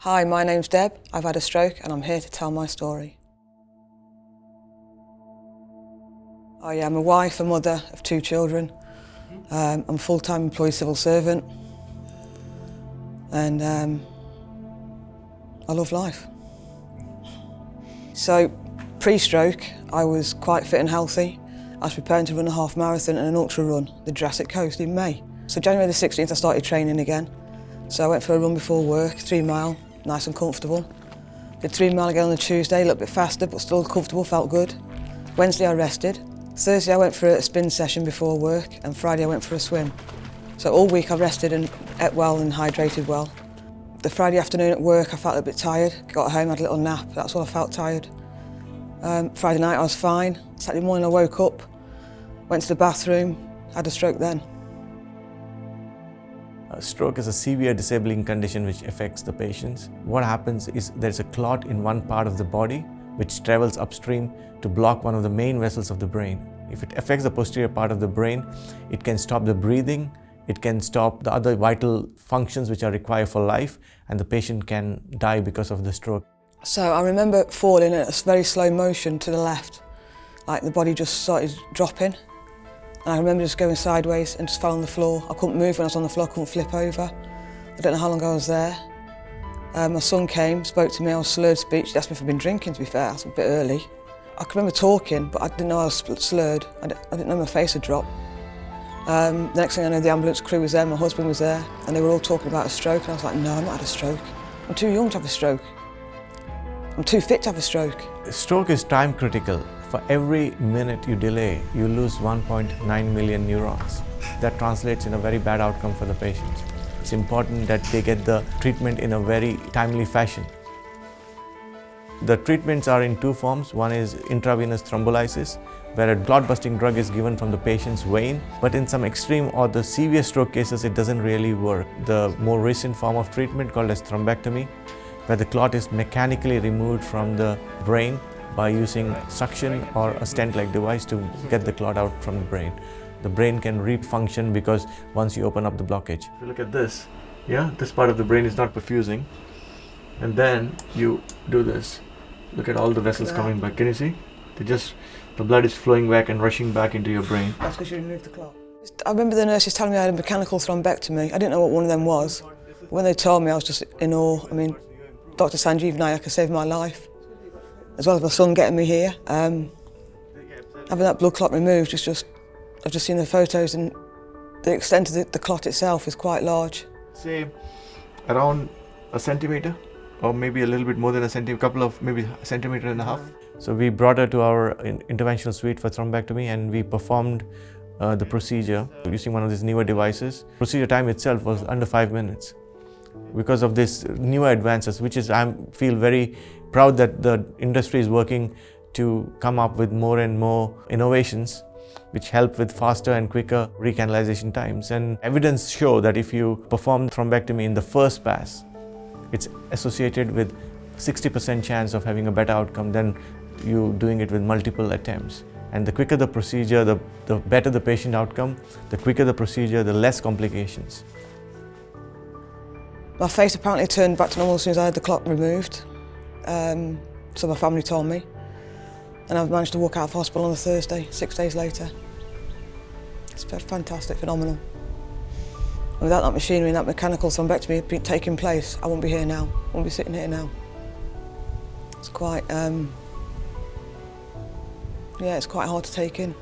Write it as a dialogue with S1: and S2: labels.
S1: Hi, my name's Deb. I've had a stroke and I'm here to tell my story. I'm a wife, a mother of 2 children. I'm a full-time employed civil servant and I love life. So, pre-stroke, I was quite fit and healthy. I was preparing to run a half marathon and an ultra run, the Jurassic Coast in May. So January the 16th I started training again. So I went for a run before work, 3 mile, nice and comfortable. Did 3 mile again on the Tuesday, a little bit faster but still comfortable, felt good. Wednesday I rested. Thursday I went for a spin session before work and Friday I went for a swim. So all week I rested and ate well and hydrated well. The Friday afternoon at work I felt a little bit tired, got home, had a little nap, that's all I felt tired. Friday night I was fine. Saturday morning I woke up, went to the bathroom, had a stroke then.
S2: A stroke is a severe disabling condition which affects the patients. What happens is there's a clot in one part of the body which travels upstream to block one of the main vessels of the brain. If it affects the posterior part of the brain, it can stop the breathing, it can stop the other vital functions which are required for life, and the patient can die because of the stroke.
S1: So I remember falling at a very slow motion to the left, like the body just started dropping. And I remember just going sideways and just fell on the floor. I couldn't move when I was on the floor, I couldn't flip over. I don't know how long I was there. My son came, spoke to me, I was slurred speech. He asked me if I'd been drinking, to be fair, that's a bit early. I can remember talking, but I didn't know I was slurred. I didn't know my face had dropped. The next thing I know, the ambulance crew was there, my husband was there, and they were all talking about a stroke, and I was like, no, I've not had a stroke. I'm too young to have a stroke. I'm too fit to have a stroke.
S2: Stroke is time critical. For every minute you delay, you lose 1.9 million neurons. That translates in a very bad outcome for the patients. It's important that they get the treatment in a very timely fashion. The treatments are in 2 forms. One is intravenous thrombolysis, where a clot-busting drug is given from the patient's vein. But in some extreme or the severe stroke cases, it doesn't really work. The more recent form of treatment called as thrombectomy, where the clot is mechanically removed from the brain by using suction or a stent-like device to get the clot out from the brain. The brain can refunction because once you open up the blockage. If you look at this, this part of the brain is not perfusing, and then you do this. Look at all the vessels coming back. Can you see? The blood is flowing back and rushing back into your brain.
S1: That's because you removed the clot. I remember the nurses telling me I had a mechanical thrombectomy. I didn't know what one of them was. When they told me, I was just in awe. I mean, Dr. Nayak has saved my life, as well as my son getting me here. Having that blood clot removed, I've just seen the photos, and the extent of the clot itself is quite large.
S2: Say around a centimeter, or maybe a little bit more than a centimeter, maybe a centimeter and a half. So we brought her to our interventional suite for thrombectomy, and we performed the procedure using one of these newer devices. Procedure time itself was under 5 minutes. Because of this newer advances, I feel very proud that the industry is working to come up with more and more innovations which help with faster and quicker recanalization times. And evidence show that if you perform thrombectomy in the first pass, it's associated with 60% chance of having a better outcome than you doing it with multiple attempts. And the quicker the procedure, the better the patient outcome. The quicker the procedure, the less complications.
S1: My face apparently turned back to normal as soon as I had the clot removed. So my family told me. And I've managed to walk out of hospital on a Thursday, 6 days later. It's fantastic, phenomenal. And without that machinery and that mechanical thrombectomy taking place, I wouldn't be here now. I wouldn't be sitting here now. It's quite, it's quite hard to take in.